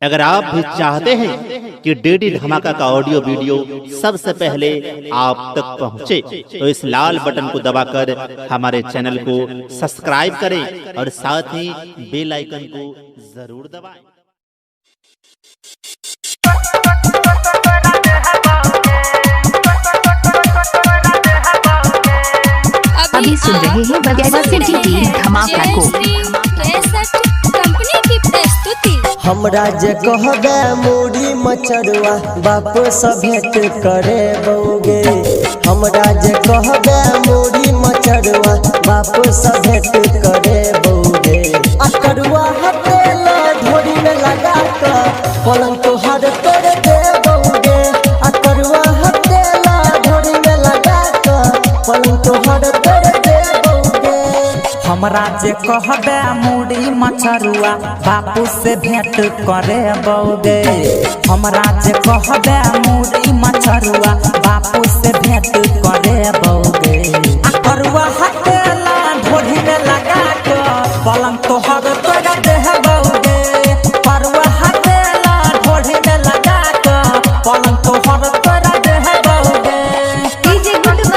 अगर आप भी चाहते हैं कि डीडी धमाका का ऑडियो वीडियो सबसे पहले आप तक पहुंचे, तो इस लाल बटन को दबाकर हमारे चैनल को सब्सक्राइब करें और साथ ही बेल आइकन को जरूर दबाएं। अभी सुन रहे हैं वगैरह से डीडी धमाका को। कंपनी की प्रस्तुति। हमरा जे कहबे मूड़ी मचरुआ बाप सब भेंट करे बउगे। हमरा जे कहबे मूड़ी मचरुआ बाप सब भेंट करे बउगे। अकरुआ हटेला ढोरी में लगा कर पलंग तोहर तोड़ दे बउगे। अकरुआ हटेला ढोरी में लगा कर पलंग तोहर तोड़ दे बउगे। हमरा जे कहबे मूड़ी मछरुआ बापू से भेंट करे बउगे। हमरा जे कहबे मूड़ी मछरुआ बापू से भेंट करे बउगे। अकरुआ हटेला ढोरी में लगा के पलंग तोहर तोड़ दे बउगे। अकरुआ हटेला ढोरी में लगा के पलंग तोहर तोड़ दे बउगे। डीजे गुड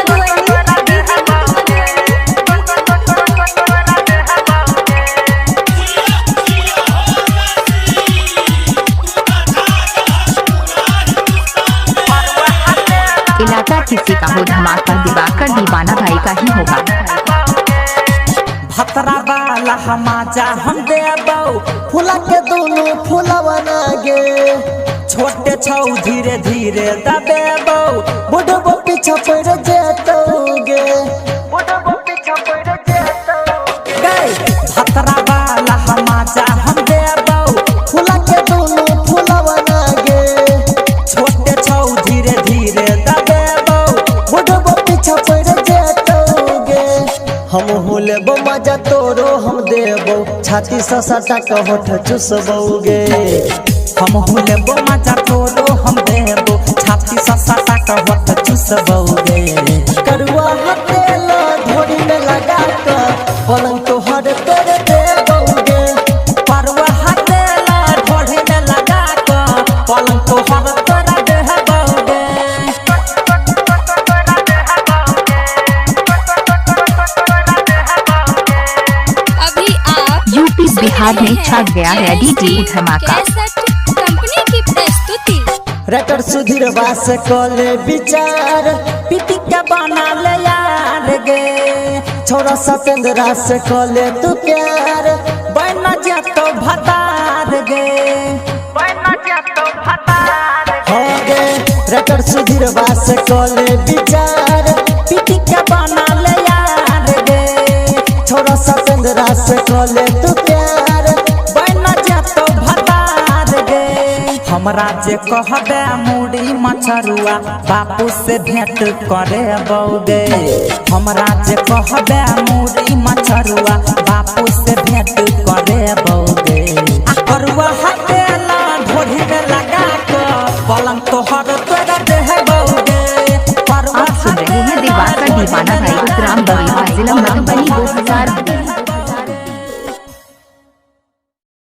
इलाका किसी का हो धमाका दिवाकर दीवाना भाई का ही होगा। भतरा वाला हमाजा हम देबौ फूला के दोनों फूलवा गे। छोटे छौ धीरे धीरे दबेबौ बुढ़बो पीछा पड़ जेतोगे। भतरा वाला हमाजा हम देबौ फूला के दोनों फूलवा गे। छोटे छौ धीरे धीरे दबेबौ बुढ़बो पीछा पड़ जेतोगे। हम होलेबो मजा तोरो हम देबो छाती से सटा के होठ चुसबोगे। हम हुलेबो मजा तोरो हम देबो छाती से सटा के होठ चुसबोगे। करुआ हटेला ढोरी में लगा के पलंग तोहर तोड़ देबोगे। परवा हटेला ढोरी में लगा के पलंग तोहर तोड़ देबोगे। अभी आप यूपी बिहार में छा गया है डीडी धमाका। कंपनी की प्रस्तुति। रेकर सुधीर वास कोले विचार पीटी के बना ले यार गे। छोरा सतेंद्रा से कोले तू प्यार बन जतो भतार गे। बन जतो भतार हो गे। रेकर सुधीर वास कोले विचार पीटी के बना ले यार गे। छोरा सतेंद्रा से कोले तू प्यार बन जतो भतार गे। हमरा जे कहबे मूड़ी मछरुआ बापू से भेंट करे बउगे। हमरा जे कहबे मूड़ी मछरुआ बापू से भेंट करे बउगे। अकरुआ हटेला ढोरी में लगा के पलंग तोहर तोड़ दे बउगे। आप सुन रहे हैं दिवाकर दीवाना भाई को ग्राम बगीचा जिला